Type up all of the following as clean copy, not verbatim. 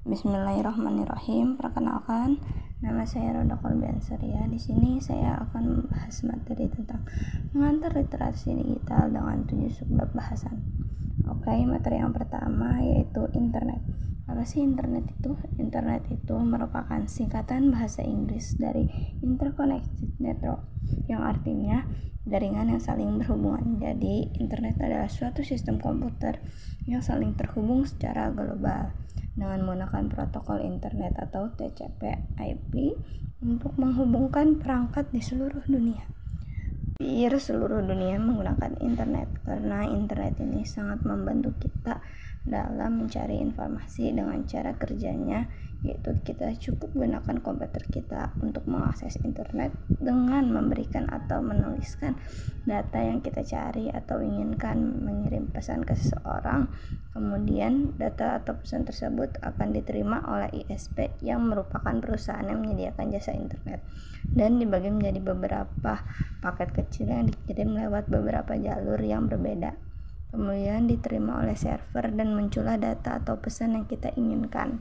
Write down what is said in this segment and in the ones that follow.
Bismillahirrahmanirrahim. Perkenalkan, nama saya Roda Kolbian Surya. Di sini saya akan membahas materi tentang mengantar literasi digital dengan 7 subbab bahasan. Oke, materi yang pertama yaitu internet. Apa sih internet itu? Internet itu merupakan singkatan bahasa Inggris dari Interconnected Network, yang artinya jaringan yang saling berhubungan. Jadi, internet adalah suatu sistem komputer yang saling terhubung secara global dengan menggunakan protokol internet atau TCP/IP untuk menghubungkan perangkat di seluruh dunia. Hampir seluruh dunia menggunakan internet karena internet ini sangat membantu kita dalam mencari informasi dengan cara kerjanya, yaitu kita cukup gunakan komputer kita untuk mengakses internet dengan memberikan atau menuliskan data yang kita cari atau inginkan, mengirim pesan ke seseorang. Kemudian data atau pesan tersebut akan diterima oleh ISP yang merupakan perusahaan yang menyediakan jasa internet dan dibagi menjadi beberapa paket kecil yang dikirim lewat beberapa jalur yang berbeda. Kemudian diterima oleh server dan muncullah data atau pesan yang kita inginkan.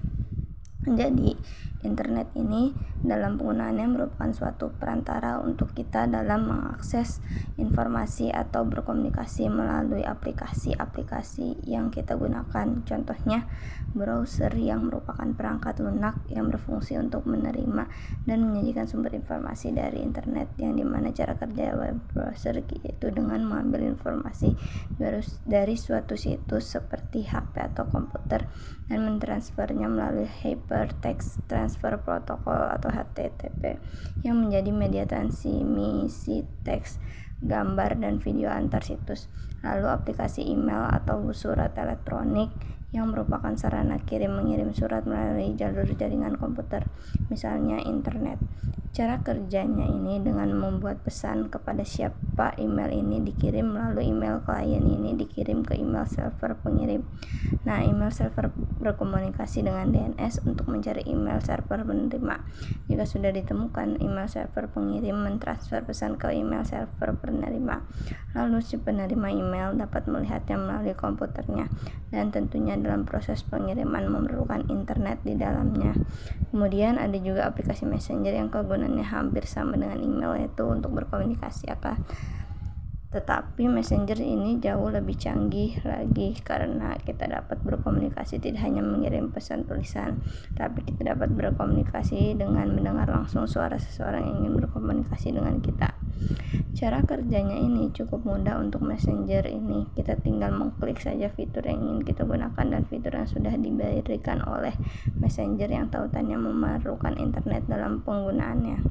Jadi, internet ini dalam penggunaannya merupakan suatu perantara untuk kita dalam mengakses informasi atau berkomunikasi melalui aplikasi-aplikasi yang kita gunakan. Contohnya, browser yang merupakan perangkat lunak yang berfungsi untuk menerima dan menyajikan sumber informasi dari internet, yang dimana cara kerja web browser yaitu dengan mengambil informasi dari suatu situs seperti HP atau komputer dan mentransfernya melalui Hypertext Transfer Protocol atau HTTP, yang menjadi media transmisi teks, gambar, dan video antar situs. Lalu aplikasi email atau surat elektronik yang merupakan sarana kirim-mengirim surat melalui jalur jaringan komputer, misalnya internet. Cara kerjanya ini dengan membuat pesan kepada siapa email ini dikirim, lalu email klien ini dikirim ke email server pengirim. Nah, email server berkomunikasi dengan DNS untuk mencari email server penerima. Jika sudah ditemukan, email server pengirim mentransfer pesan ke email server penerima. Lalu si penerima email dapat melihatnya melalui komputernya, dan tentunya dalam proses pengiriman memerlukan internet di dalamnya. Kemudian ada juga aplikasi messenger yang kegunaannya hampir sama dengan email, yaitu untuk berkomunikasi akan. Tetapi messenger ini jauh lebih canggih lagi karena kita dapat berkomunikasi tidak hanya mengirim pesan tulisan, tapi kita dapat berkomunikasi dengan mendengar langsung suara seseorang yang ingin berkomunikasi dengan kita. Cara kerjanya ini cukup mudah untuk messenger ini. Kita tinggal mengklik saja fitur yang ingin kita gunakan dan fitur yang sudah diberikan oleh messenger yang tautannya memerlukan internet dalam penggunaannya.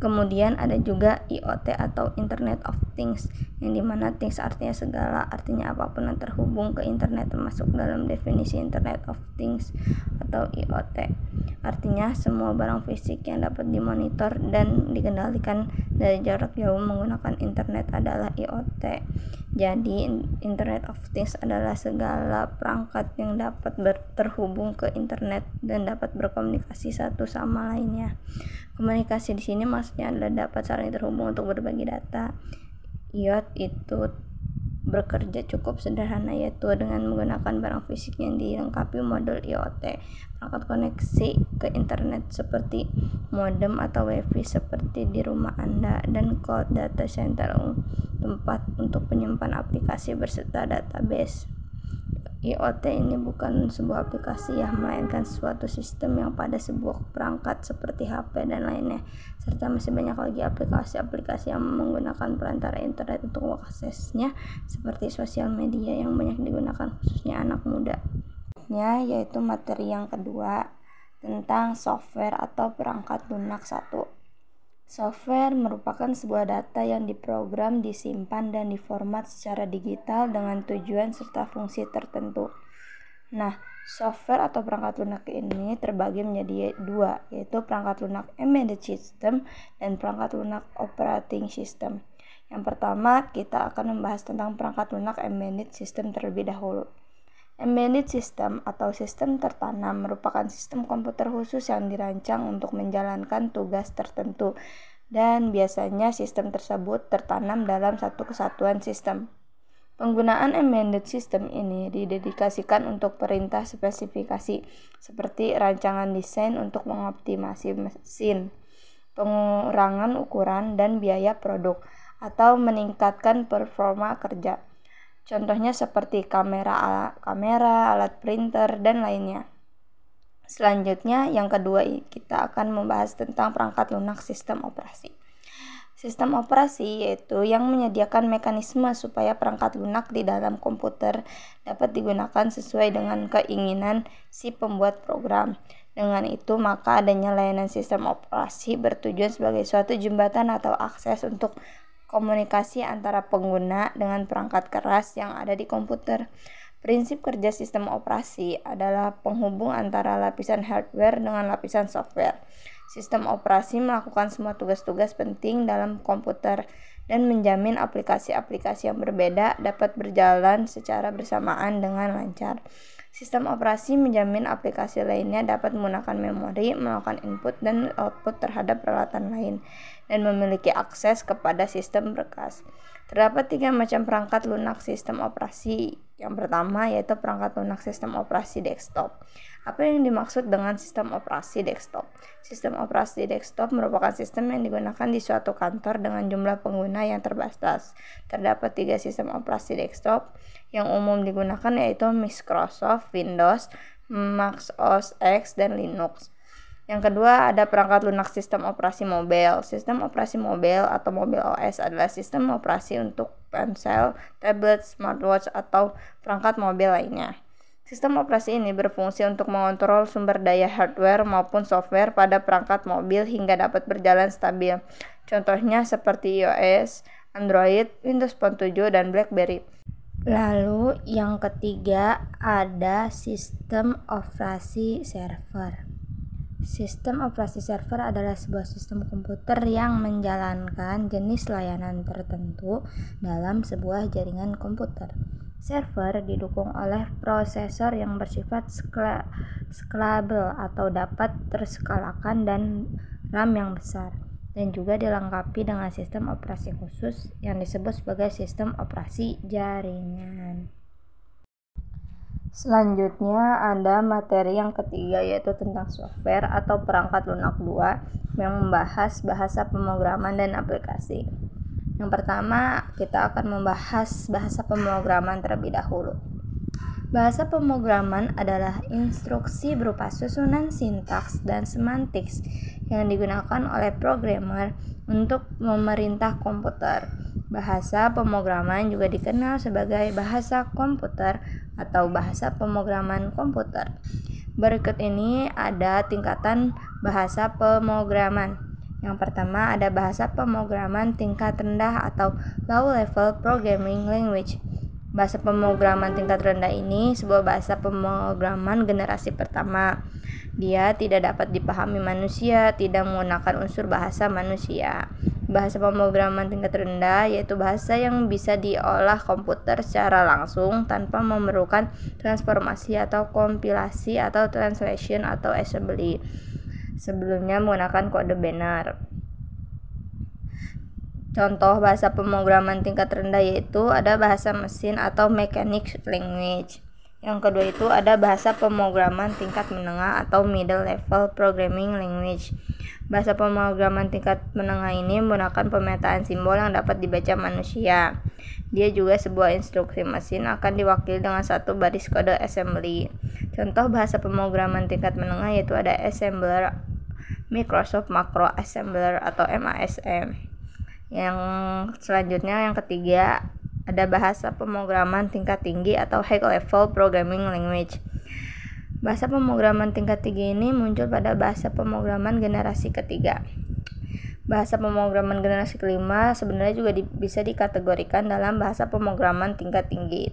Kemudian ada juga IoT atau Internet of Things, yang dimana things artinya segala, artinya apapun yang terhubung ke internet, termasuk dalam definisi Internet of Things atau IoT. Artinya semua barang fisik yang dapat dimonitor dan dikendalikan dari jarak jauh menggunakan internet adalah IoT. Jadi Internet of Things adalah segala perangkat yang dapat terhubung ke internet dan dapat berkomunikasi satu sama lainnya. Komunikasi di sini maksudnya adalah dapat saling terhubung untuk berbagi data. IoT itu bekerja cukup sederhana, yaitu dengan menggunakan barang fisik yang dilengkapi modul IoT, perangkat koneksi ke internet seperti modem atau wifi seperti di rumah Anda, dan cloud data center, tempat untuk penyimpan aplikasi berserta database. IoT ini bukan sebuah aplikasi ya, melainkan suatu sistem yang pada sebuah perangkat seperti HP dan lainnya, serta masih banyak lagi aplikasi-aplikasi yang menggunakan perantara internet untuk mengaksesnya, seperti sosial media yang banyak digunakan khususnya anak muda. Yaitu materi yang kedua tentang software atau perangkat lunak 1. Software merupakan sebuah data yang diprogram, disimpan, dan diformat secara digital dengan tujuan serta fungsi tertentu. Nah, software atau perangkat lunak ini terbagi menjadi dua, yaitu perangkat lunak embedded system dan perangkat lunak operating system. Yang pertama, kita akan membahas tentang perangkat lunak embedded system terlebih dahulu. Embedded system atau sistem tertanam merupakan sistem komputer khusus yang dirancang untuk menjalankan tugas tertentu, dan biasanya sistem tersebut tertanam dalam satu kesatuan sistem. Penggunaan embedded system ini didedikasikan untuk perintah spesifikasi seperti rancangan desain untuk mengoptimasi mesin, pengurangan ukuran dan biaya produk, atau meningkatkan performa kerja. Contohnya seperti kamera, alat printer, dan lainnya. Selanjutnya, yang kedua, kita akan membahas tentang perangkat lunak sistem operasi. Sistem operasi yaitu yang menyediakan mekanisme supaya perangkat lunak di dalam komputer dapat digunakan sesuai dengan keinginan si pembuat program. Dengan itu, maka adanya layanan sistem operasi bertujuan sebagai suatu jembatan atau akses untuk komunikasi antara pengguna dengan perangkat keras yang ada di komputer. Prinsip kerja sistem operasi adalah penghubung antara lapisan hardware dengan lapisan software. Sistem operasi melakukan semua tugas-tugas penting dalam komputer dan menjamin aplikasi-aplikasi yang berbeda dapat berjalan secara bersamaan dengan lancar. Sistem operasi menjamin aplikasi lainnya dapat menggunakan memori, melakukan input dan output terhadap peralatan lain, dan memiliki akses kepada sistem berkas. Terdapat 3 macam perangkat lunak sistem operasi. Yang pertama yaitu perangkat lunak sistem operasi desktop. Apa yang dimaksud dengan sistem operasi desktop? Sistem operasi desktop merupakan sistem yang digunakan di suatu kantor dengan jumlah pengguna yang terbatas. Terdapat 3 sistem operasi desktop yang umum digunakan, yaitu Microsoft Windows, Mac OS X, dan Linux. Yang kedua, ada perangkat lunak sistem operasi mobile. Sistem operasi mobile atau mobile OS adalah sistem operasi untuk ponsel, tablet, smartwatch, atau perangkat mobil lainnya. Sistem operasi ini berfungsi untuk mengontrol sumber daya hardware maupun software pada perangkat mobil hingga dapat berjalan stabil. Contohnya seperti iOS, Android, Windows Phone 7, dan BlackBerry. Lalu yang ketiga ada sistem operasi server. Sistem operasi server adalah sebuah sistem komputer yang menjalankan jenis layanan tertentu dalam sebuah jaringan komputer. Server didukung oleh prosesor yang bersifat scalable atau dapat terskalakan dan RAM yang besar, dan juga dilengkapi dengan sistem operasi khusus yang disebut sebagai sistem operasi jaringan. Selanjutnya ada materi yang ketiga, yaitu tentang software atau perangkat lunak 2 yang membahas bahasa pemrograman dan aplikasi. Yang pertama, kita akan membahas bahasa pemrograman terlebih dahulu. Bahasa pemrograman adalah instruksi berupa susunan sintaks dan semantiks yang digunakan oleh programmer untuk memerintah komputer. Bahasa pemrograman juga dikenal sebagai bahasa komputer atau bahasa pemrograman komputer. Berikut ini ada tingkatan bahasa pemrograman. Yang pertama ada bahasa pemrograman tingkat rendah atau low level programming language. Bahasa pemrograman tingkat rendah ini sebuah bahasa pemrograman generasi pertama. Dia tidak dapat dipahami manusia, tidak menggunakan unsur bahasa manusia. Bahasa pemrograman tingkat rendah yaitu bahasa yang bisa diolah komputer secara langsung tanpa memerlukan transformasi atau kompilasi atau translation atau assembly sebelumnya menggunakan kode benar. Contoh bahasa pemrograman tingkat rendah yaitu ada bahasa mesin atau mechanics language. Yang kedua itu ada bahasa pemrograman tingkat menengah atau middle level programming language. Bahasa pemrograman tingkat menengah ini menggunakan pemetaan simbol yang dapat dibaca manusia. Dia juga sebuah instruksi mesin akan diwakili dengan satu baris kode assembly. Contoh bahasa pemrograman tingkat menengah yaitu ada assembler, Microsoft Macro Assembler atau MASM. Yang selanjutnya yang ketiga ada bahasa pemrograman tingkat tinggi atau high level programming language. Bahasa pemrograman tingkat tinggi ini muncul pada bahasa pemrograman generasi ketiga. Bahasa pemrograman generasi kelima sebenarnya juga bisa dikategorikan dalam bahasa pemrograman tingkat tinggi.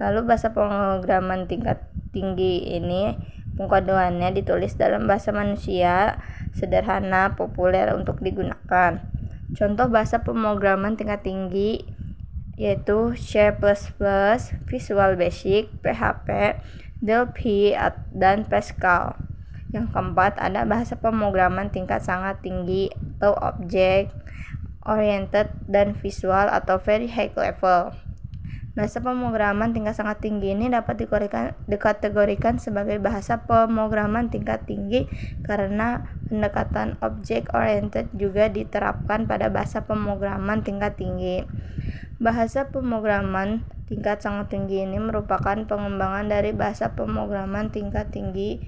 Lalu bahasa pemrograman tingkat tinggi ini pengkodeannya ditulis dalam bahasa manusia, sederhana, populer untuk digunakan. Contoh bahasa pemrograman tingkat tinggi yaitu C++, Visual Basic, PHP, Delphi, dan Pascal. Yang keempat ada bahasa pemrograman tingkat sangat tinggi atau Object Oriented dan Visual atau Very High Level. Bahasa pemrograman tingkat sangat tinggi ini dapat dikategorikan sebagai bahasa pemrograman tingkat tinggi karena pendekatan object oriented juga diterapkan pada bahasa pemrograman tingkat tinggi. Bahasa pemrograman tingkat sangat tinggi ini merupakan pengembangan dari bahasa pemrograman tingkat tinggi,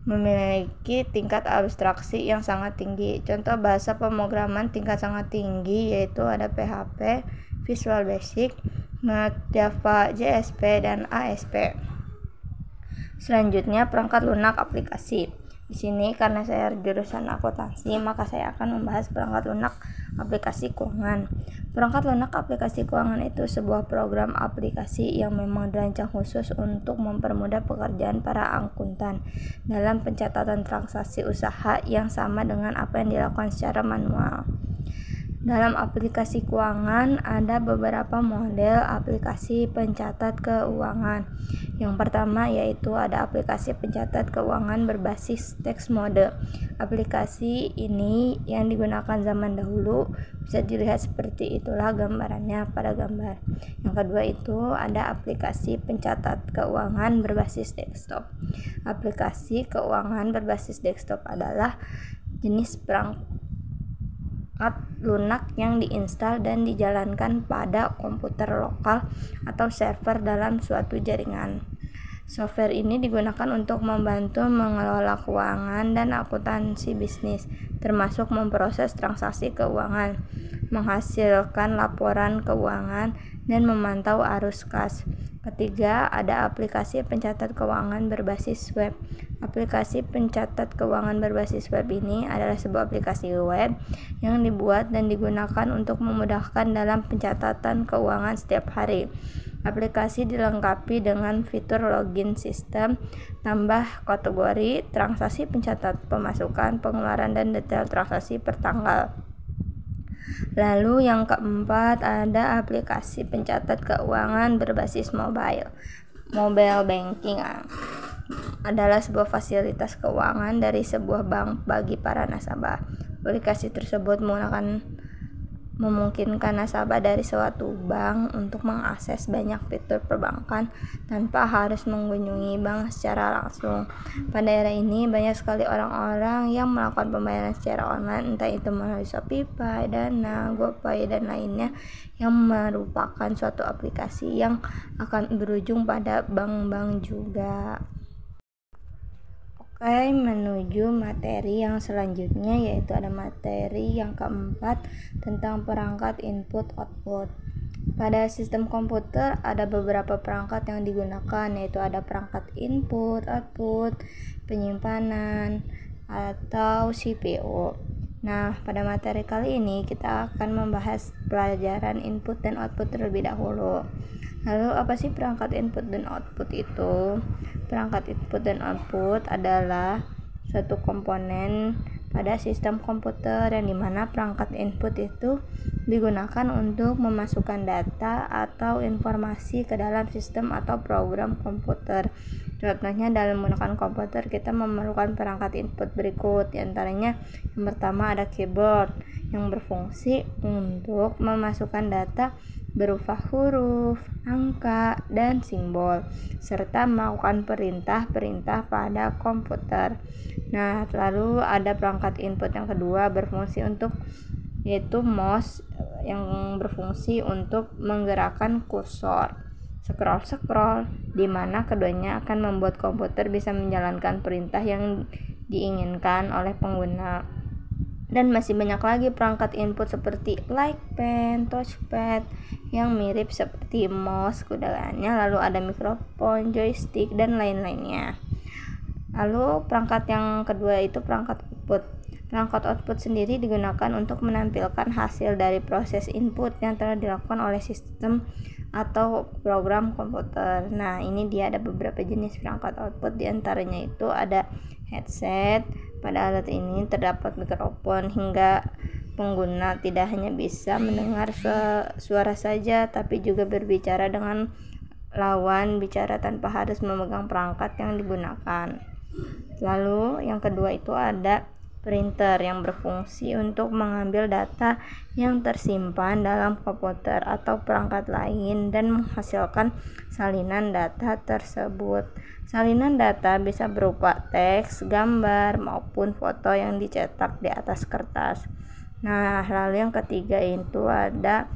memiliki tingkat abstraksi yang sangat tinggi. Contoh bahasa pemrograman tingkat sangat tinggi yaitu ada PHP, Visual Basic, Java, JSP, dan ASP. Selanjutnya perangkat lunak aplikasi. Di sini karena saya jurusan akuntansi, maka saya akan membahas perangkat lunak aplikasi keuangan. Perangkat lunak aplikasi keuangan itu sebuah program aplikasi yang memang dirancang khusus untuk mempermudah pekerjaan para akuntan dalam pencatatan transaksi usaha yang sama dengan apa yang dilakukan secara manual. Dalam aplikasi keuangan ada beberapa model aplikasi pencatat keuangan. Yang pertama yaitu ada aplikasi pencatat keuangan berbasis teks mode. Aplikasi ini yang digunakan zaman dahulu, bisa dilihat seperti itulah gambarannya pada gambar. Yang kedua itu ada aplikasi pencatat keuangan berbasis desktop. Aplikasi keuangan berbasis desktop adalah jenis perangkat lunak yang diinstal dan dijalankan pada komputer lokal atau server dalam suatu jaringan. Software ini digunakan untuk membantu mengelola keuangan dan akuntansi bisnis, termasuk memproses transaksi keuangan, menghasilkan laporan keuangan, dan memantau arus kas. Ketiga, ada aplikasi pencatat keuangan berbasis web. Aplikasi pencatat keuangan berbasis web ini adalah sebuah aplikasi web yang dibuat dan digunakan untuk memudahkan dalam pencatatan keuangan setiap hari. Aplikasi dilengkapi dengan fitur login sistem, tambah kategori, transaksi pencatat pemasukan, pengeluaran, dan detail transaksi per tanggal. Lalu yang keempat ada aplikasi pencatat keuangan berbasis mobile. Mobile banking adalah sebuah fasilitas keuangan dari sebuah bank bagi para nasabah. Aplikasi tersebut memungkinkan nasabah dari suatu bank untuk mengakses banyak fitur perbankan tanpa harus mengunjungi bank secara langsung. Pada era ini banyak sekali orang-orang yang melakukan pembayaran secara online, entah itu melalui ShopeePay, Dana, GoPay, dan lainnya, yang merupakan suatu aplikasi yang akan berujung pada bank-bank juga. Oke, menuju materi yang selanjutnya yaitu ada materi yang keempat tentang perangkat input-output. Pada sistem komputer ada beberapa perangkat yang digunakan, yaitu ada perangkat input, output, penyimpanan, atau CPU. Nah, pada materi kali ini kita akan membahas pelajaran input dan output terlebih dahulu. Lalu apa sih perangkat input dan output itu? Perangkat input dan output adalah suatu komponen pada sistem komputer yang dimana perangkat input itu digunakan untuk memasukkan data atau informasi ke dalam sistem atau program komputer. Contohnya dalam menggunakan komputer kita memerlukan perangkat input berikut, diantaranya yang pertama ada keyboard, yang berfungsi untuk memasukkan data berupa huruf, angka, dan simbol, serta melakukan perintah-perintah pada komputer. Nah, lalu ada perangkat input yang kedua berfungsi untuk, yaitu mouse, yang berfungsi untuk menggerakkan kursor, scroll, di mana keduanya akan membuat komputer bisa menjalankan perintah yang diinginkan oleh pengguna. Dan masih banyak lagi perangkat input seperti like pen, touchpad yang mirip seperti mouse kegunaannya, lalu ada mikrofon, joystick, dan lain-lainnya. Lalu perangkat yang kedua itu perangkat output. Perangkat output sendiri digunakan untuk menampilkan hasil dari proses input yang telah dilakukan oleh sistem atau program komputer. Nah, ini dia ada beberapa jenis perangkat output, diantaranya itu ada headset. Pada alat ini terdapat mikrofon hingga pengguna tidak hanya bisa mendengar suara saja, tapi juga berbicara dengan lawan bicara tanpa harus memegang perangkat yang digunakan. Lalu yang kedua itu ada printer yang berfungsi untuk mengambil data yang tersimpan dalam komputer atau perangkat lain dan menghasilkan salinan data tersebut. Salinan data bisa berupa teks, gambar, maupun foto yang dicetak di atas kertas. Nah, lalu yang ketiga itu ada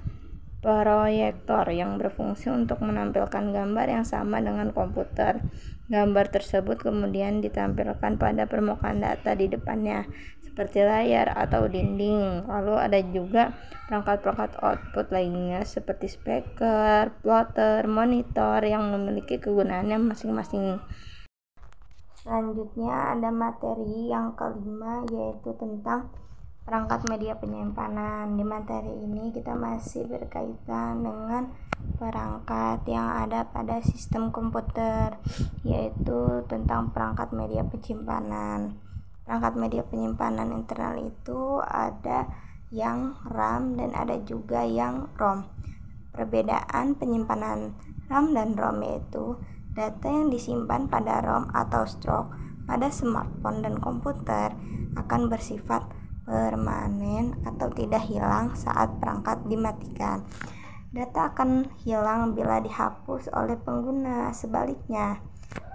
proyektor yang berfungsi untuk menampilkan gambar yang sama dengan komputer. Gambar tersebut kemudian ditampilkan pada permukaan data di depannya, seperti layar atau dinding. Lalu ada juga perangkat-perangkat output lainnya seperti speaker, plotter, monitor yang memiliki kegunaannya masing-masing. Selanjutnya ada materi yang kelima, yaitu tentang perangkat media penyimpanan. Di materi ini kita masih berkaitan dengan perangkat yang ada pada sistem komputer, yaitu tentang perangkat media penyimpanan. Perangkat media penyimpanan internal itu ada yang RAM dan ada juga yang ROM. Perbedaan penyimpanan RAM dan ROM yaitu data yang disimpan pada ROM atau stroke pada smartphone dan komputer akan bersifat permanen atau tidak hilang saat perangkat dimatikan. Data akan hilang bila dihapus oleh pengguna. Sebaliknya,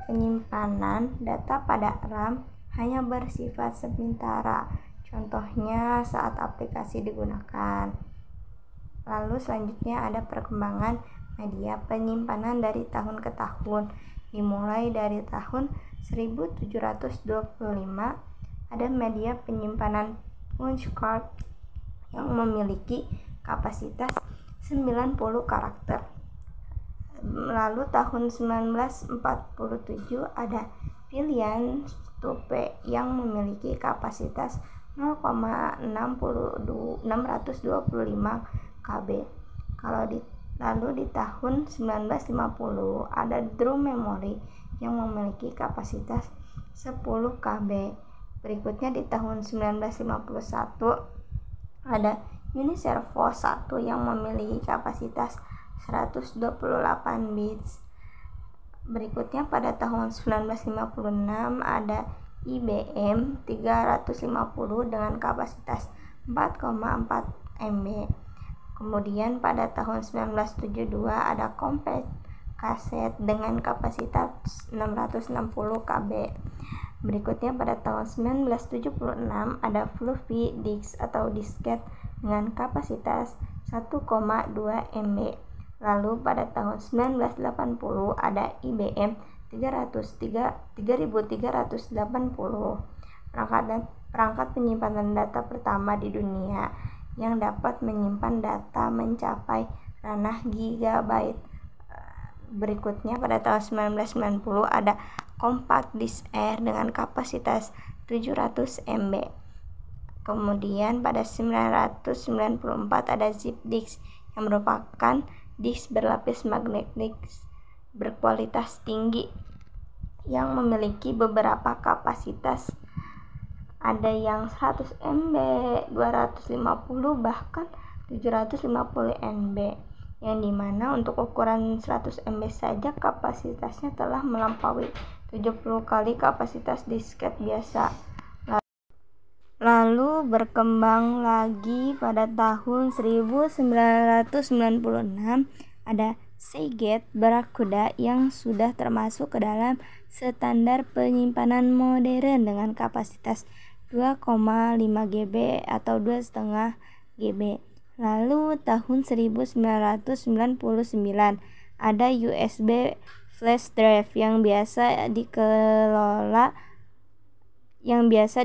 penyimpanan data pada RAM hanya bersifat sementara. Contohnya saat aplikasi digunakan. Lalu selanjutnya ada perkembangan media penyimpanan dari tahun ke tahun. Dimulai dari tahun 1725 ada media penyimpanan punch card yang memiliki kapasitas 90 karakter. Lalu tahun 1947 ada pilihan 1P yang memiliki kapasitas 0,625 KB. Lalu di tahun 1950 ada drum memory yang memiliki kapasitas 10 KB. Berikutnya di tahun 1951 ada Uniservo 1 yang memiliki kapasitas 128 bits. Berikutnya pada tahun 1956 ada IBM 350 dengan kapasitas 4,4 MB. Kemudian pada tahun 1972 ada Compaq kaset dengan kapasitas 660 KB. Berikutnya pada tahun 1976 ada floppy disk atau disket dengan kapasitas 1,2 MB. Lalu pada tahun 1980 ada IBM 3380. Perangkat penyimpanan data pertama di dunia yang dapat menyimpan data mencapai ranah gigabyte. Berikutnya pada tahun 1990 ada Compact Disk Air dengan kapasitas 700 MB. Kemudian pada 1994 ada Zip Disk yang merupakan disk berlapis magnetik berkualitas tinggi yang memiliki beberapa kapasitas. Ada yang 100 MB, 250 bahkan 750 MB. Yang dimana untuk ukuran 100 MB saja kapasitasnya telah melampaui 70 kali kapasitas disket biasa. Lalu berkembang lagi pada tahun 1996 ada Seagate Barracuda yang sudah termasuk ke dalam standar penyimpanan modern dengan kapasitas 2,5 GB atau 2,5 GB. Lalu tahun 1999 ada USB flash drive yang biasa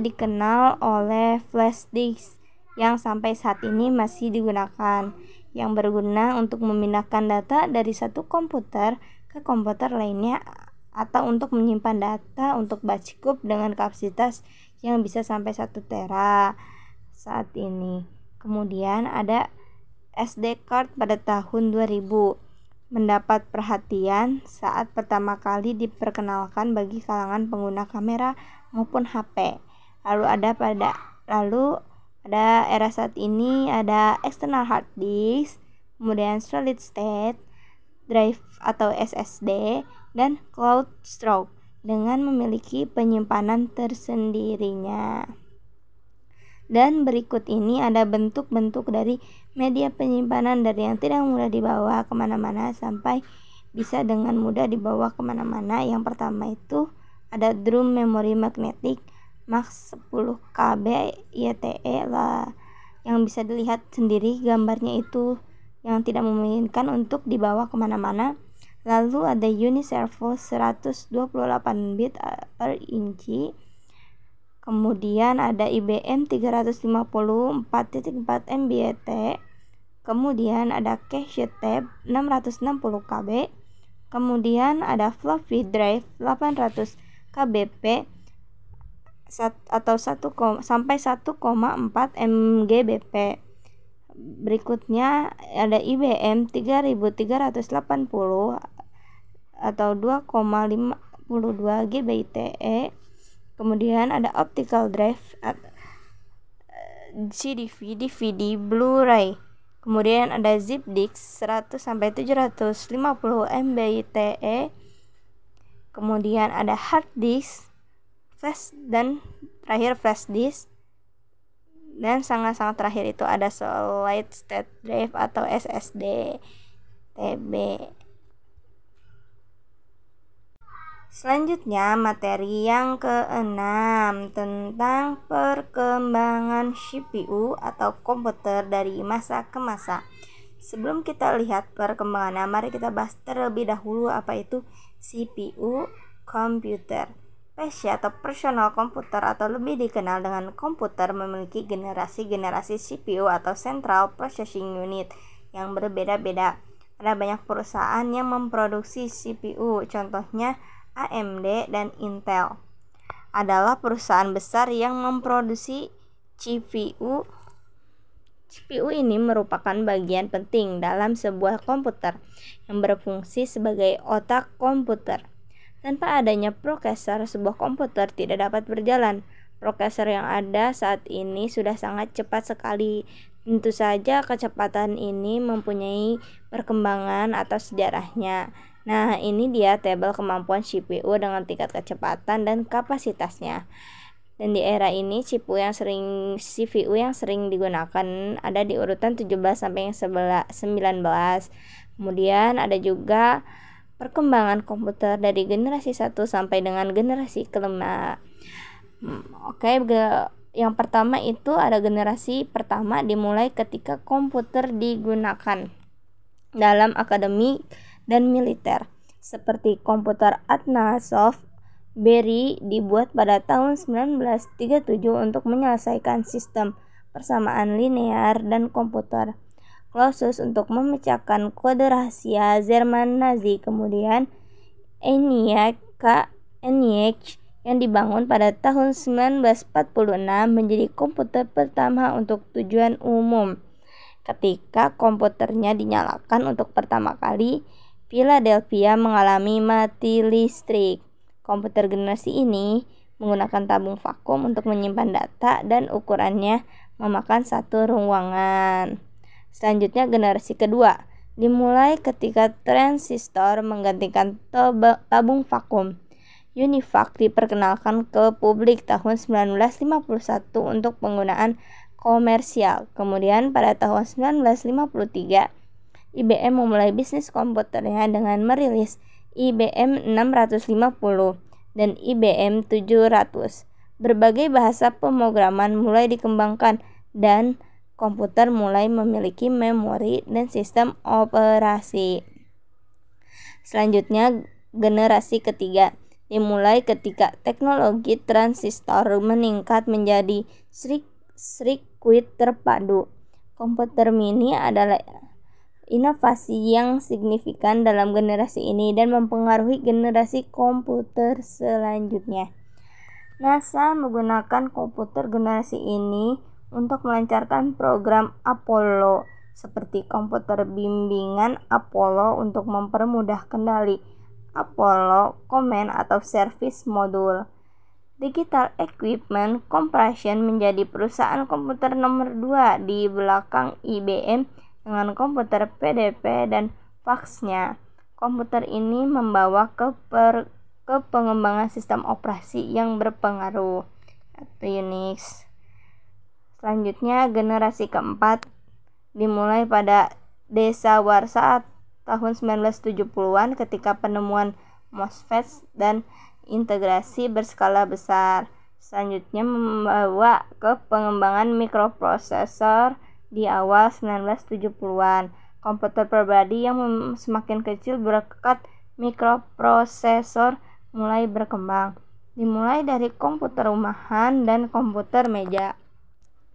dikenal oleh flash disk yang sampai saat ini masih digunakan, yang berguna untuk memindahkan data dari satu komputer ke komputer lainnya atau untuk menyimpan data untuk batch cup dengan kapasitas yang bisa sampai 1 tera saat ini. Kemudian ada SD card pada tahun 2000 mendapat perhatian saat pertama kali diperkenalkan bagi kalangan pengguna kamera maupun HP. Lalu pada era saat ini ada external hard disk, kemudian solid state drive atau SSD, dan cloud storage dengan memiliki penyimpanan tersendirinya. Dan berikut ini ada bentuk-bentuk dari media penyimpanan dari yang tidak mudah dibawa kemana-mana sampai bisa dengan mudah dibawa kemana-mana. Yang pertama itu ada drum memory magnetic max 10 KB YTE lah, yang bisa dilihat sendiri gambarnya itu yang tidak memungkinkan untuk dibawa kemana-mana. Lalu ada Uniservo 128 bit per inci. Kemudian ada IBM 350 4.4 MBT. Kemudian ada cache tab 660 KB. Kemudian ada floppy drive 800 KBP atau 1, sampai 1,4 MGBP. Berikutnya ada IBM 3380 atau 2,52 GBITE. Kemudian ada optical drive, CDV, DVD, Blu-ray. Kemudian ada zip disk 100 sampai 750 MBITE. Kemudian ada hard disk, flash, dan terakhir flash disk. Dan sangat-sangat terakhir itu ada solid state drive atau SSD TB. Selanjutnya materi yang keenam tentang perkembangan CPU atau komputer dari masa ke masa. Sebelum kita lihat perkembangannya, mari kita bahas terlebih dahulu apa itu CPU komputer. PC atau personal komputer atau lebih dikenal dengan komputer memiliki generasi-generasi CPU atau Central Processing Unit yang berbeda-beda. Ada banyak perusahaan yang memproduksi CPU, contohnya AMD dan Intel adalah perusahaan besar yang memproduksi CPU. CPU ini merupakan bagian penting dalam sebuah komputer yang berfungsi sebagai otak komputer. Tanpa adanya prosesor, sebuah komputer tidak dapat berjalan. Prosesor yang ada saat ini sudah sangat cepat sekali. Tentu saja kecepatan ini mempunyai perkembangan atau sejarahnya. Nah, ini dia tabel kemampuan CPU dengan tingkat kecepatan dan kapasitasnya. Dan di era ini CPU yang sering digunakan ada di urutan 17 sampai 19. Kemudian ada juga perkembangan komputer dari generasi 1 sampai dengan generasi kelima. Yang pertama itu ada generasi pertama dimulai ketika komputer digunakan dalam akademik dan militer, seperti komputer Atanasoff Berry dibuat pada tahun 1937 untuk menyelesaikan sistem persamaan linear dan komputer Clausus untuk memecahkan kode rahasia Jerman Nazi. Kemudian ENIAC yang dibangun pada tahun 1946 menjadi komputer pertama untuk tujuan umum. Ketika komputernya dinyalakan untuk pertama kali, Philadelphia mengalami mati listrik. Komputer generasi ini menggunakan tabung vakum untuk menyimpan data dan ukurannya memakan satu ruangan. Selanjutnya generasi kedua dimulai ketika transistor menggantikan tabung vakum UNIVAC diperkenalkan ke publik tahun 1951 untuk penggunaan komersial. Kemudian pada tahun 1953, IBM memulai bisnis komputernya dengan merilis IBM 650 dan IBM 700. Berbagai bahasa pemrograman mulai dikembangkan dan komputer mulai memiliki memori dan sistem operasi. Selanjutnya, generasi ketiga dimulai ketika teknologi transistor meningkat menjadi sirkuit terpadu. Komputer mini adalah inovasi yang signifikan dalam generasi ini dan mempengaruhi generasi komputer selanjutnya. NASA menggunakan komputer generasi ini untuk melancarkan program Apollo, seperti komputer bimbingan Apollo untuk mempermudah kendali Apollo Command atau Service Module. Digital Equipment Corporation menjadi perusahaan komputer nomor 2 di belakang IBM dengan komputer PDP dan faksnya. Komputer ini membawa ke pengembangan sistem operasi yang berpengaruh, atau Unix. Selanjutnya, generasi keempat dimulai pada dasawarsa tahun 1970-an ketika penemuan MOSFET dan integrasi berskala besar. Selanjutnya membawa ke pengembangan mikroprosesor di awal 1970-an. Komputer pribadi yang semakin kecil berkat mikroprosesor mulai berkembang. Dimulai dari komputer rumahan dan komputer meja.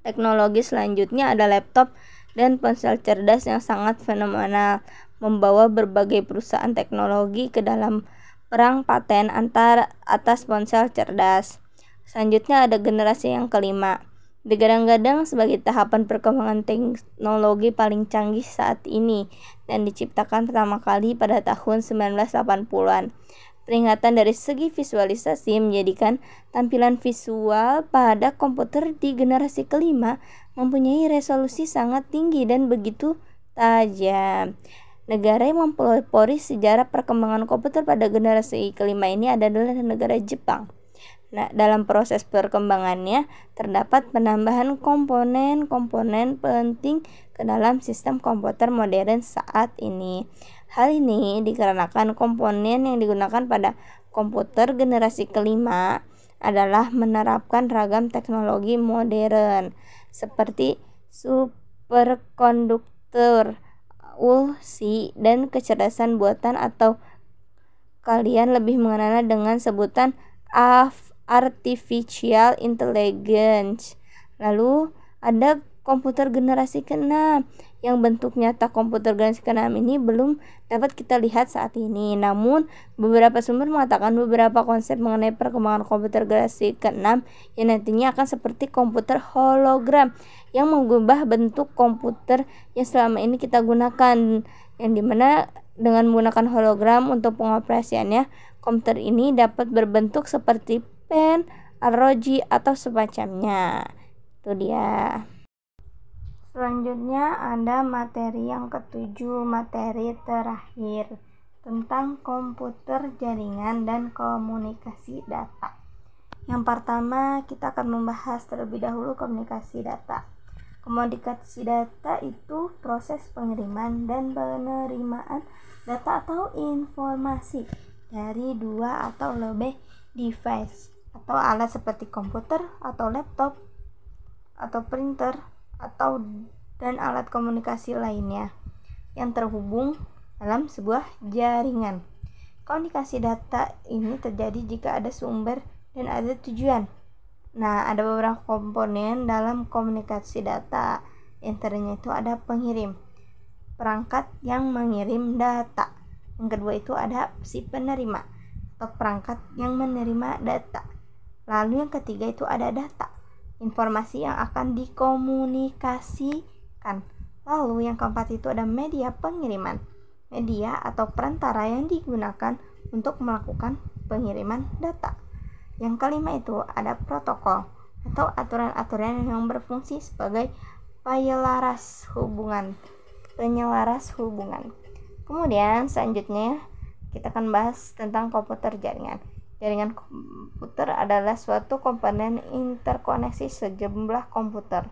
Teknologi selanjutnya ada laptop dan ponsel cerdas yang sangat fenomenal, membawa berbagai perusahaan teknologi ke dalam perang paten atas ponsel cerdas. Selanjutnya ada generasi yang kelima. Digadang-gadang sebagai tahapan perkembangan teknologi paling canggih saat ini dan diciptakan pertama kali pada tahun 1980-an. Peringatan dari segi visualisasi menjadikan tampilan visual pada komputer di generasi kelima mempunyai resolusi sangat tinggi dan begitu tajam. Negara yang mempelopori sejarah perkembangan komputer pada generasi kelima ini adalah negara Jepang. Nah, dalam proses perkembangannya terdapat penambahan komponen-komponen penting ke dalam sistem komputer modern saat ini. Hal ini dikarenakan komponen yang digunakan pada komputer generasi kelima adalah menerapkan ragam teknologi modern seperti superkonduktor, ULSI, dan kecerdasan buatan atau kalian lebih mengenalnya dengan sebutan artificial intelligence. Lalu ada komputer generasi ke-6 yang bentuk nyata komputer generasi ke-6 ini belum dapat kita lihat saat ini. Namun beberapa sumber mengatakan beberapa konsep mengenai perkembangan komputer generasi ke-6 yang nantinya akan seperti komputer hologram yang mengubah bentuk komputer yang selama ini kita gunakan, yang dimana dengan menggunakan hologram untuk pengoperasiannya, komputer ini dapat berbentuk seperti pen, ROG, atau semacamnya. Itu dia. Selanjutnya ada materi yang ketujuh, materi terakhir tentang komputer jaringan dan komunikasi data. Yang pertama, kita akan membahas terlebih dahulu komunikasi data. Komunikasi data itu proses pengiriman dan penerimaan data atau informasi dari dua atau lebih device atau alat seperti komputer atau laptop atau printer dan alat komunikasi lainnya yang terhubung dalam sebuah jaringan. Komunikasi data ini terjadi jika ada sumber dan ada tujuan. Nah, ada beberapa komponen dalam komunikasi data. Antaranya itu ada pengirim, perangkat yang mengirim data. Yang kedua itu ada si penerima atau perangkat yang menerima data. Lalu yang ketiga itu ada data, informasi yang akan dikomunikasikan. Lalu yang keempat itu ada media pengiriman, media atau perantara yang digunakan untuk melakukan pengiriman data. Yang kelima itu ada protokol atau aturan-aturan yang berfungsi sebagai penyelaras hubungan. Kemudian selanjutnya kita akan bahas tentang komputer jaringan. Jaringan komputer adalah suatu komponen interkoneksi sejumlah komputer.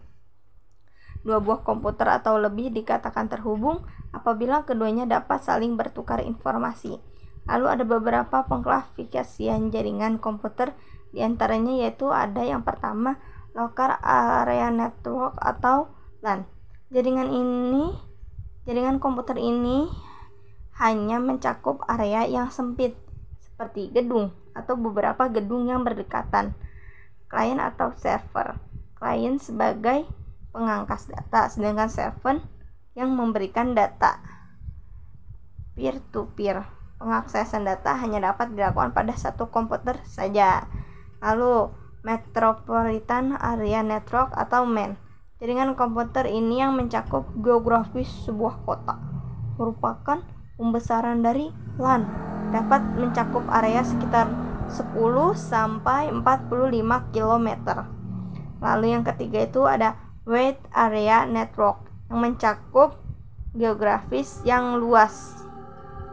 Dua buah komputer atau lebih dikatakan terhubung apabila keduanya dapat saling bertukar informasi. Lalu ada beberapa pengklasifikasian jaringan komputer, diantaranya yaitu ada yang pertama Local Area Network atau LAN. Jaringan komputer ini hanya mencakup area yang sempit seperti gedung atau beberapa gedung yang berdekatan. Klien atau server. Klien sebagai pengangkas data, sedangkan server yang memberikan data. Peer-to-peer. Pengaksesan data hanya dapat dilakukan pada satu komputer saja. Lalu Metropolitan Area Network atau MAN. Jaringan komputer ini yang mencakup geografis sebuah kota, merupakan pembesaran dari LAN, dapat mencakup area sekitar 10 sampai 45 km. Lalu yang ketiga itu ada Wide Area Network yang mencakup geografis yang luas,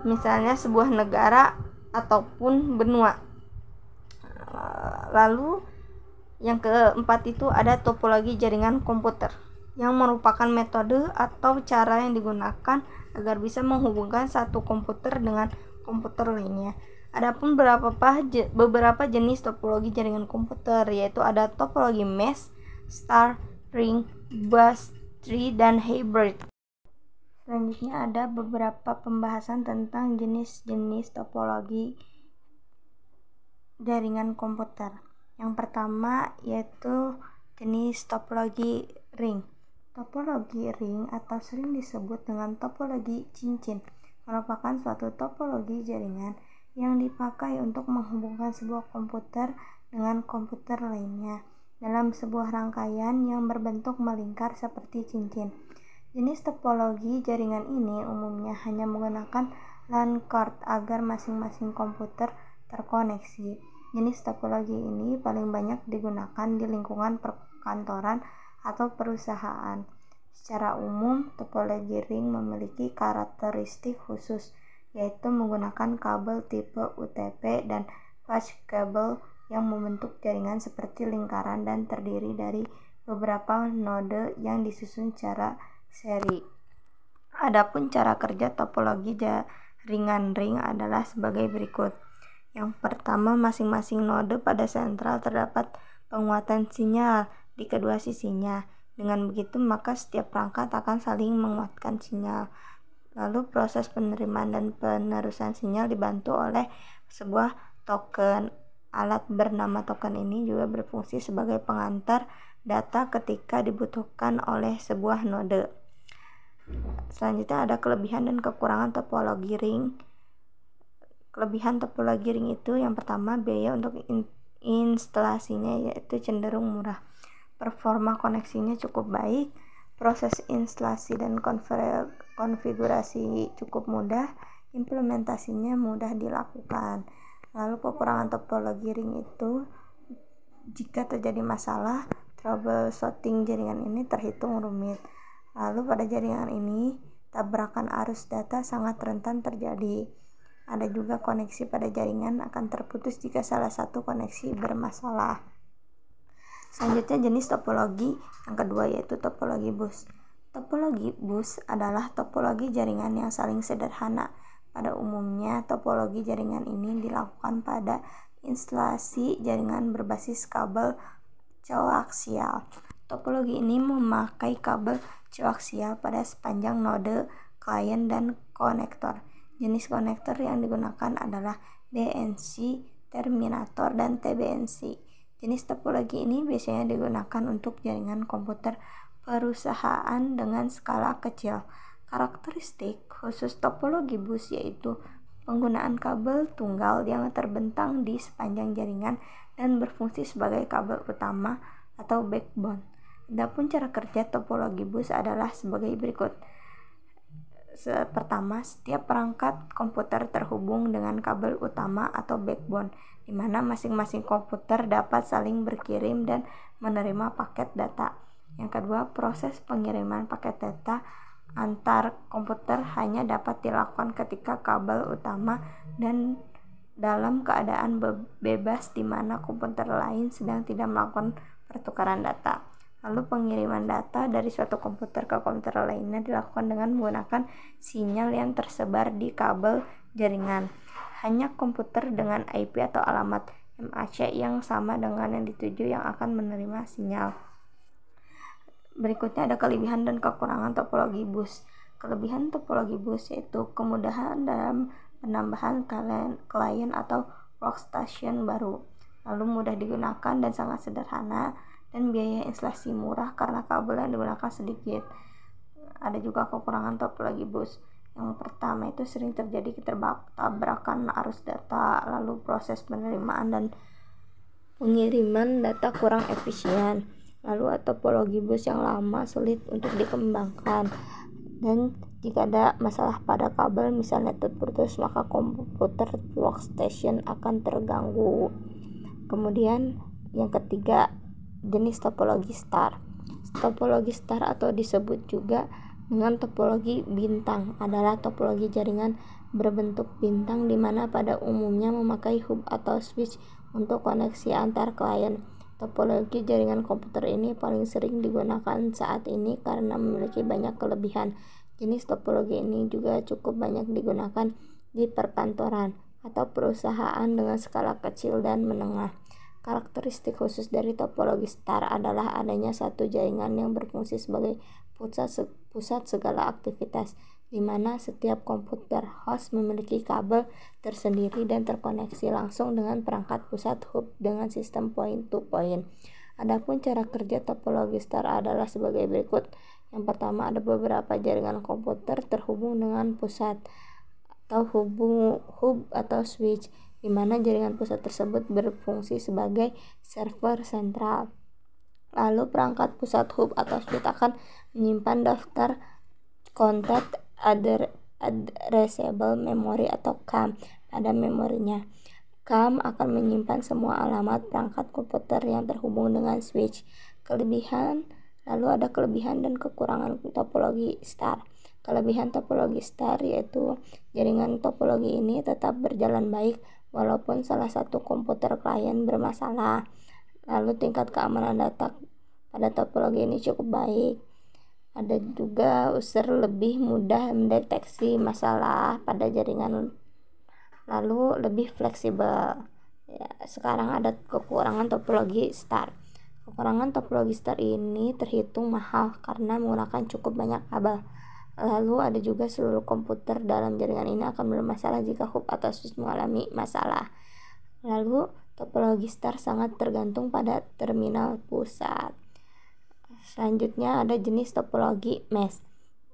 misalnya sebuah negara ataupun benua. Lalu yang keempat itu ada topologi jaringan komputer, yang merupakan metode atau cara yang digunakan agar bisa menghubungkan satu komputer dengan komputer lainnya. Adapun beberapa jenis topologi jaringan komputer, yaitu ada topologi mesh, star, ring, bus, tree, dan hybrid. Selanjutnya ada beberapa pembahasan tentang jenis-jenis topologi jaringan komputer. Yang pertama yaitu jenis topologi ring. Topologi ring atau sering disebut dengan topologi cincin merupakan suatu topologi jaringan yang dipakai untuk menghubungkan sebuah komputer dengan komputer lainnya dalam sebuah rangkaian yang berbentuk melingkar seperti cincin. Jenis topologi jaringan ini umumnya hanya menggunakan LAN card agar masing-masing komputer terkoneksi. Jenis topologi ini paling banyak digunakan di lingkungan perkantoran atau perusahaan. Secara umum, topologi ring memiliki karakteristik khusus, yaitu menggunakan kabel tipe UTP dan patch kabel yang membentuk jaringan seperti lingkaran dan terdiri dari beberapa node yang disusun secara seri. Adapun cara kerja topologi jaringan ring adalah sebagai berikut. Yang pertama, masing-masing node pada sentral terdapat penguatan sinyal di kedua sisinya. Dengan begitu, maka setiap perangkat akan saling menguatkan sinyal. Lalu proses penerimaan dan penerusan sinyal dibantu oleh sebuah token. Alat bernama token ini juga berfungsi sebagai pengantar data ketika dibutuhkan oleh sebuah node. Selanjutnya ada kelebihan dan kekurangan topologi ring. Kelebihan topologi ring itu yang pertama, biaya untuk instalasinya yaitu cenderung murah. Performa koneksinya cukup baik, proses instalasi dan konfigurasi cukup mudah, implementasinya mudah dilakukan. Lalu kekurangan topologi ring itu, jika terjadi masalah, troubleshooting jaringan ini terhitung rumit. Lalu pada jaringan ini, tabrakan arus data sangat rentan terjadi. Ada juga koneksi pada jaringan akan terputus jika salah satu koneksi bermasalah. Selanjutnya jenis topologi yang kedua yaitu topologi bus. Topologi bus adalah topologi jaringan yang saling sederhana. Pada umumnya, topologi jaringan ini dilakukan pada instalasi jaringan berbasis kabel coaksial. Topologi ini memakai kabel coaksial pada sepanjang node, klien, dan konektor. Jenis konektor yang digunakan adalah DNC, terminator, dan TBNC. Jenis topologi ini biasanya digunakan untuk jaringan komputer perusahaan dengan skala kecil. Karakteristik khusus topologi bus yaitu penggunaan kabel tunggal yang terbentang di sepanjang jaringan dan berfungsi sebagai kabel utama atau backbone. Adapun cara kerja topologi bus adalah sebagai berikut. Pertama, setiap perangkat komputer terhubung dengan kabel utama atau backbone, di mana masing-masing komputer dapat saling berkirim dan menerima paket data. Yang kedua, proses pengiriman paket data antar komputer hanya dapat dilakukan ketika kabel utama dan dalam keadaan bebas di mana komputer lain sedang tidak melakukan pertukaran data. Lalu pengiriman data dari suatu komputer ke komputer lainnya dilakukan dengan menggunakan sinyal yang tersebar di kabel jaringan. Hanya komputer dengan IP atau alamat MAC yang sama dengan yang dituju yang akan menerima sinyal. Berikutnya ada kelebihan dan kekurangan topologi bus. Kelebihan topologi bus yaitu kemudahan dalam penambahan klien atau workstation baru, lalu mudah digunakan dan sangat sederhana, dan biaya instalasi murah karena kabel yang digunakan sedikit. Ada juga kekurangan topologi bus. Yang pertama itu sering terjadi tabrakan arus data, lalu proses penerimaan dan pengiriman data kurang efisien. Lalu topologi bus yang lama sulit untuk dikembangkan, dan jika ada masalah pada kabel misalnya terputus, maka komputer workstation akan terganggu. Kemudian yang ketiga, jenis topologi star. Topologi star atau disebut juga dengan topologi bintang adalah topologi jaringan berbentuk bintang di mana pada umumnya memakai hub atau switch untuk koneksi antar klien. Topologi jaringan komputer ini paling sering digunakan saat ini karena memiliki banyak kelebihan. Jenis topologi ini juga cukup banyak digunakan di perkantoran atau perusahaan dengan skala kecil dan menengah. Karakteristik khusus dari topologi star adalah adanya satu jaringan yang berfungsi sebagai pusat segala aktivitas, di mana setiap komputer host memiliki kabel tersendiri dan terkoneksi langsung dengan perangkat pusat hub dengan sistem point to point. Adapun cara kerja topologi star adalah sebagai berikut. Yang pertama, ada beberapa jaringan komputer terhubung dengan pusat atau hub atau switch, di mana jaringan pusat tersebut berfungsi sebagai server sentral. Lalu perangkat pusat hub atau switch akan menyimpan daftar content addressable memory atau CAM pada memorinya. CAM akan menyimpan semua alamat perangkat komputer yang terhubung dengan switch. Lalu ada kelebihan dan kekurangan topologi star. Kelebihan topologi star yaitu jaringan topologi ini tetap berjalan baik walaupun salah satu komputer klien bermasalah. Lalu tingkat keamanan data pada topologi ini cukup baik. Ada juga user lebih mudah mendeteksi masalah pada jaringan, lalu lebih fleksibel. Ya, sekarang ada kekurangan topologi star. Kekurangan topologi star ini terhitung mahal karena menggunakan cukup banyak kabel. Lalu ada juga seluruh komputer dalam jaringan ini akan bermasalah jika hub atau switch mengalami masalah. Lalu topologi star sangat tergantung pada terminal pusat. Selanjutnya ada jenis topologi mesh.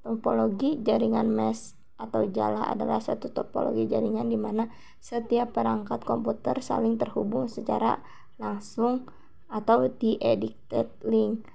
Topologi jaringan mesh atau jala adalah suatu topologi jaringan di mana setiap perangkat komputer saling terhubung secara langsung atau dedicated link.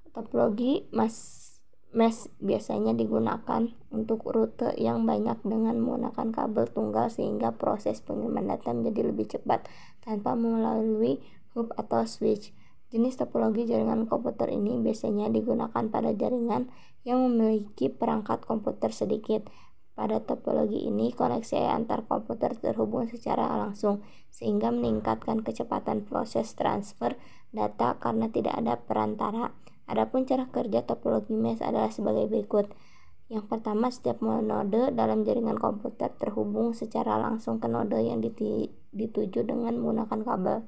Topologi mesh biasanya digunakan untuk rute yang banyak dengan menggunakan kabel tunggal sehingga proses pengiriman data menjadi lebih cepat tanpa melalui hub atau switch. Jenis topologi jaringan komputer ini biasanya digunakan pada jaringan yang memiliki perangkat komputer sedikit. Pada topologi ini, koneksi antar komputer terhubung secara langsung, sehingga meningkatkan kecepatan proses transfer data karena tidak ada perantara. Adapun cara kerja topologi mesh adalah sebagai berikut. Yang pertama, setiap node dalam jaringan komputer terhubung secara langsung ke node yang dituju dengan menggunakan kabel.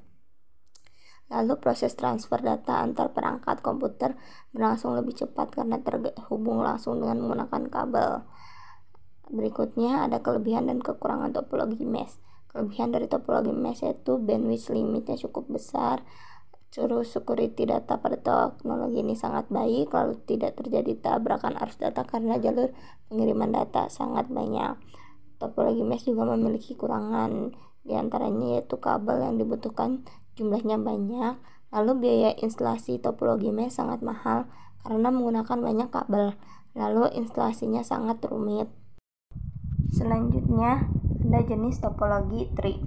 Lalu proses transfer data antar perangkat komputer berlangsung lebih cepat karena terhubung langsung dengan menggunakan kabel. Berikutnya ada kelebihan dan kekurangan topologi mesh. Kelebihan dari topologi mesh yaitu bandwidth limitnya cukup besar, security data pada teknologi ini sangat baik, lalu tidak terjadi tabrakan arus data karena jalur pengiriman data sangat banyak. Topologi mesh juga memiliki kekurangan, diantaranya yaitu kabel yang dibutuhkan jumlahnya banyak, lalu biaya instalasi topologi mesh sangat mahal karena menggunakan banyak kabel, lalu instalasinya sangat rumit. Selanjutnya ada jenis topologi tree.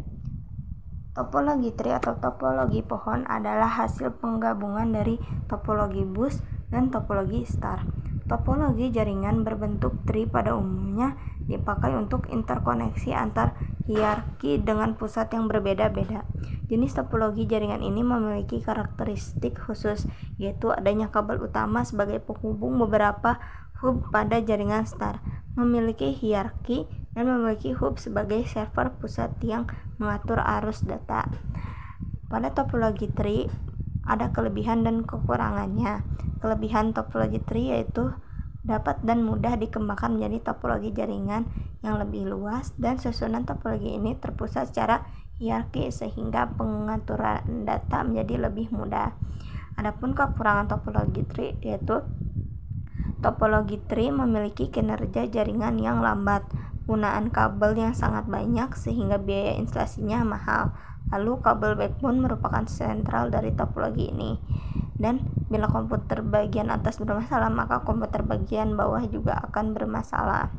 Topologi tree atau topologi pohon adalah hasil penggabungan dari topologi bus dan topologi star. Topologi jaringan berbentuk tree pada umumnya dipakai untuk interkoneksi antar hierarki dengan pusat yang berbeda-beda. Jenis topologi jaringan ini memiliki karakteristik khusus, yaitu adanya kabel utama sebagai penghubung beberapa hub pada jaringan star, memiliki hierarki, dan memiliki hub sebagai server pusat yang mengatur arus data. Pada topologi tree ada kelebihan dan kekurangannya. Kelebihan topologi tree yaitu dapat dan mudah dikembangkan menjadi topologi jaringan yang lebih luas, dan susunan topologi ini terpusat secara hierarki sehingga pengaturan data menjadi lebih mudah. Adapun kekurangan topologi tree yaitu topologi tree memiliki kinerja jaringan yang lambat, penggunaan kabel yang sangat banyak sehingga biaya instalasinya mahal. Lalu kabel backbone merupakan sentral dari topologi ini. Dan bila komputer bagian atas bermasalah, maka komputer bagian bawah juga akan bermasalah.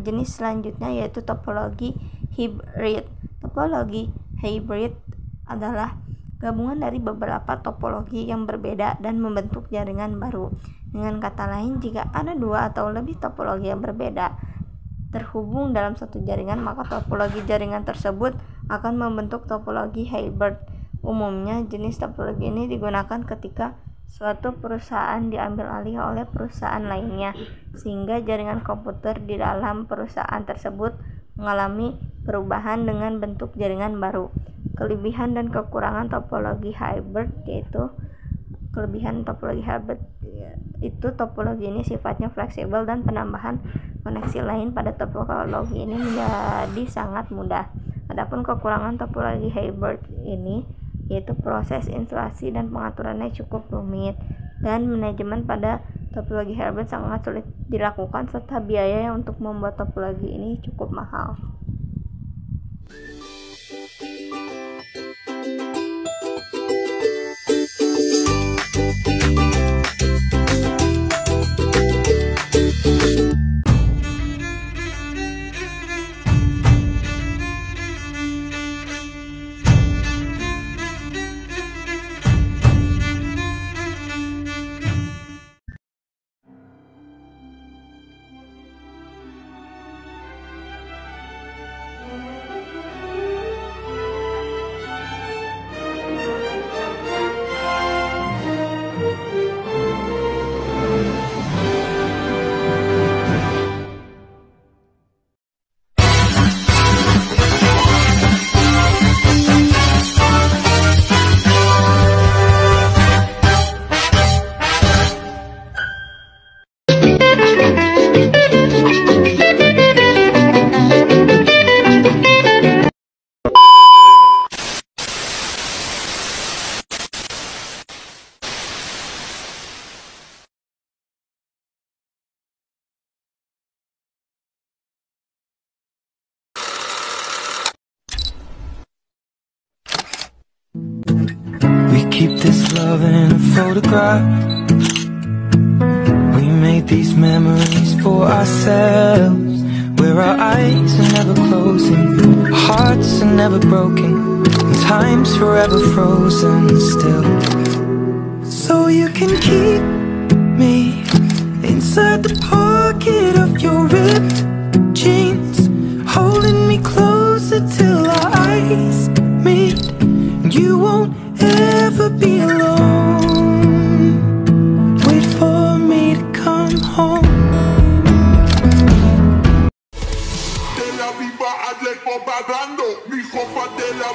Jenis selanjutnya yaitu topologi hybrid. Topologi hybrid adalah gabungan dari beberapa topologi yang berbeda dan membentuk jaringan baru. Dengan kata lain, jika ada dua atau lebih topologi yang berbeda terhubung dalam satu jaringan, maka topologi jaringan tersebut akan membentuk topologi hybrid. Umumnya, jenis topologi ini digunakan ketika suatu perusahaan diambil alih oleh perusahaan lainnya, sehingga jaringan komputer di dalam perusahaan tersebut mengalami perubahan dengan bentuk jaringan baru. Kelebihan dan kekurangan topologi hybrid yaitu kelebihan topologi hybrid itu topologi ini sifatnya fleksibel dan penambahan koneksi lain pada topologi ini menjadi sangat mudah. Adapun kekurangan topologi hybrid ini yaitu proses instalasi dan pengaturannya cukup rumit, dan manajemen pada topologi hybrid sangat sulit dilakukan, serta biaya untuk membuat topologi ini cukup mahal. Keep this love in a photograph. We made these memories for ourselves, where our eyes are never closing, our hearts are never broken, and time's forever frozen still. So you can keep me inside the pocket of your ripped jeans, holding me closer till our eyes meet. You won't ever be alone. Wait for me to come home. De la viva Alepo pagando, mi copa de la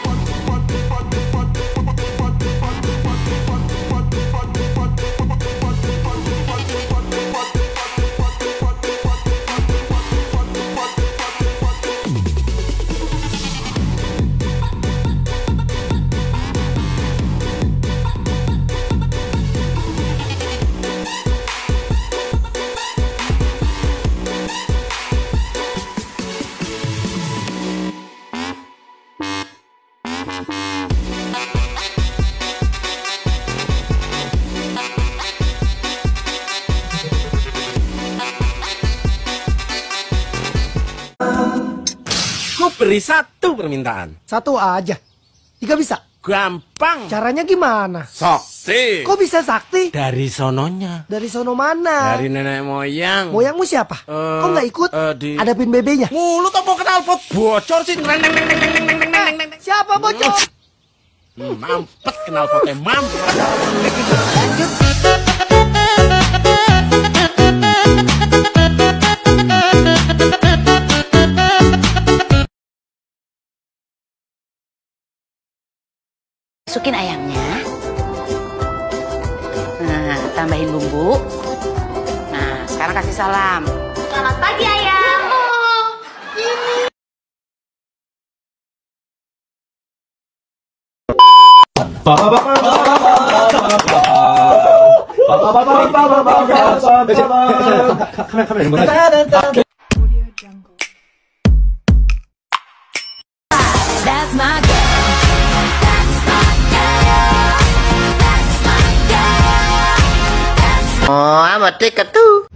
Beri satu permintaan. Satu aja. 3 bisa? Gampang. Caranya gimana? Sok. Asik. Kok bisa sakti? Dari sononya. Dari sono mana? Dari nenek moyang. Moyangmu siapa? Kok nggak ikut? Ada pin BB-nya? Mulut apa kenal pot bocor sih? Siapa bocor? Mampet kenal potnya mampet. Lanjut. Masukin ayamnya. Nah, tambahin bumbu. Nah, sekarang kasih salam. Selamat pagi, ayam. That's my girl. Oh, amat dekat tuh.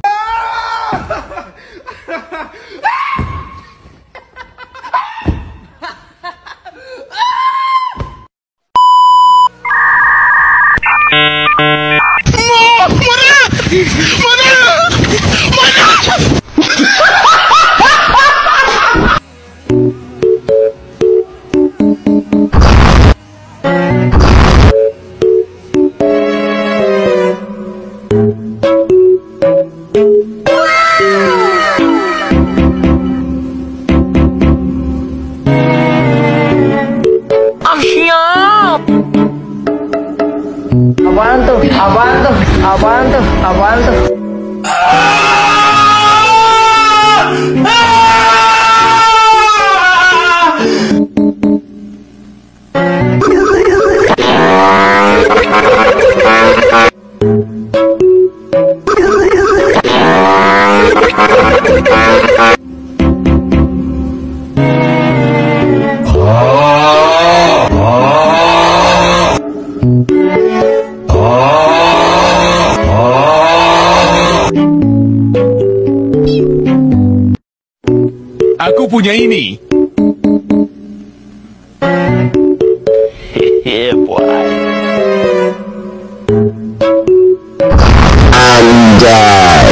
Apaan tuh? Apaan tuh? Apaan tuh? Apaan tuh? Aku punya ini. Hehe, boy. Anjay.